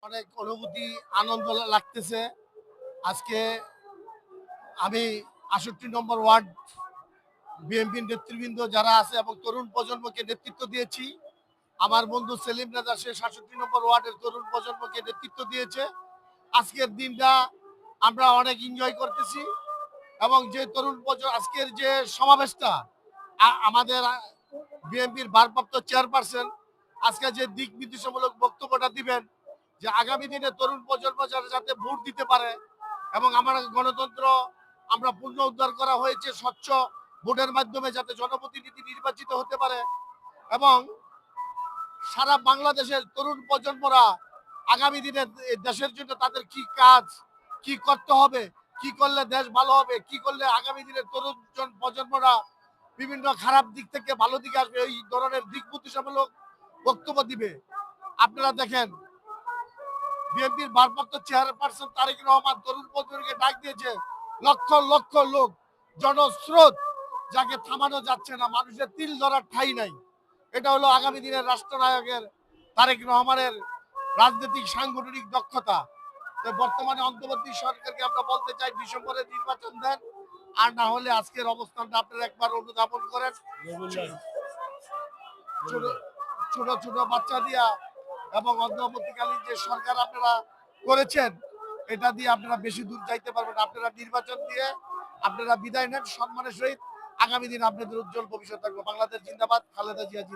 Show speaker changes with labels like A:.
A: অনেক অনুভূতি আনন্দ লাগতেছে। আজকে আমি ৬৮ নম্বর ওয়ার্ড বিএনপির নেতৃবৃন্দ যারা আছে এবং তরুণ প্রজন্মকে নেতৃত্ব দিয়েছি। আমার বন্ধু সেলিম রাজা সে ৬৭ নম্বর ওয়ার্ডের তরুণ প্রজন্মকে নেতৃত্ব দিয়েছে। আজকের দিনটা আমরা অনেক এনজয় করতেছি এবং যে তরুণ প্রজন্ম আজকের যে সমাবেশটা আমাদের বিএনপির ভারপ্রাপ্ত চেয়ারপারসন আজকে যে দিক নির্দেশমূলক বক্তব্যটা দিবেন যে আগামী দিনে তরুণ প্রজন্ম যাতে ভোট দিতে পারে এবং আমার গণতন্ত্র আমরা পুনঃ উদ্ধার করা হয়েছে স্বচ্ছ ভোটের মাধ্যমে যাতে জনপ্রতিনিধি নির্বাচিত হতে পারে এবং সারা বাংলাদেশের তরুণ প্রজন্মরা আগামী দিনে দেশের জন্য তাদের কি কাজ কি করতে হবে, কি করলে দেশ ভালো হবে, কি করলে আগামী দিনের তরুণ প্রজন্মরা বিভিন্ন খারাপ দিক থেকে ভালো দিকে আসবে, এই ধরনের দিক নির্দেশমূলক বক্তব্য দিবে। আপনারা দেখেন বিএনপির ভারপ্রাপ্ত চেয়ারপারসন তারেক রহমান তরুণ প্রজন্মকে ডাক দিয়েছে, লক্ষ লক্ষ লোক জনস্রোত যাকে থামানো যাচ্ছে না, মানুষের তিল ধরার ঠাঁই নাই। এটা হলো আগামী দিনের রাষ্ট্রনায়কের তারেক রহমানের রাজনৈতিক সাংগঠনিক দক্ষতা। বর্তমানে অন্তর্বর্তী সরকারকে আমরা বলতে চাই ডিসেম্বরে নির্বাচন দেন, আর না হলে আজকের অবস্থানটা আপনারা একবার অনুধাবন করেন। ছোট ছোট ছোট বাচ্চা দিয়া এবং অন্তর্বর্তীকালীন যে সরকার আপনারা করেছেন এটা দিয়ে আপনারা বেশি দূর যাইতে পারবেন। আপনারা নির্বাচন দিয়ে আপনারা বিদায় নেন সম্মানের সহিত। আগামী দিন আপনাদের উজ্জ্বল ভবিষ্যৎ থাকবে। বাংলাদেশ জিন্দাবাদ, খালেদা জিয়া জিন্দাবাদ।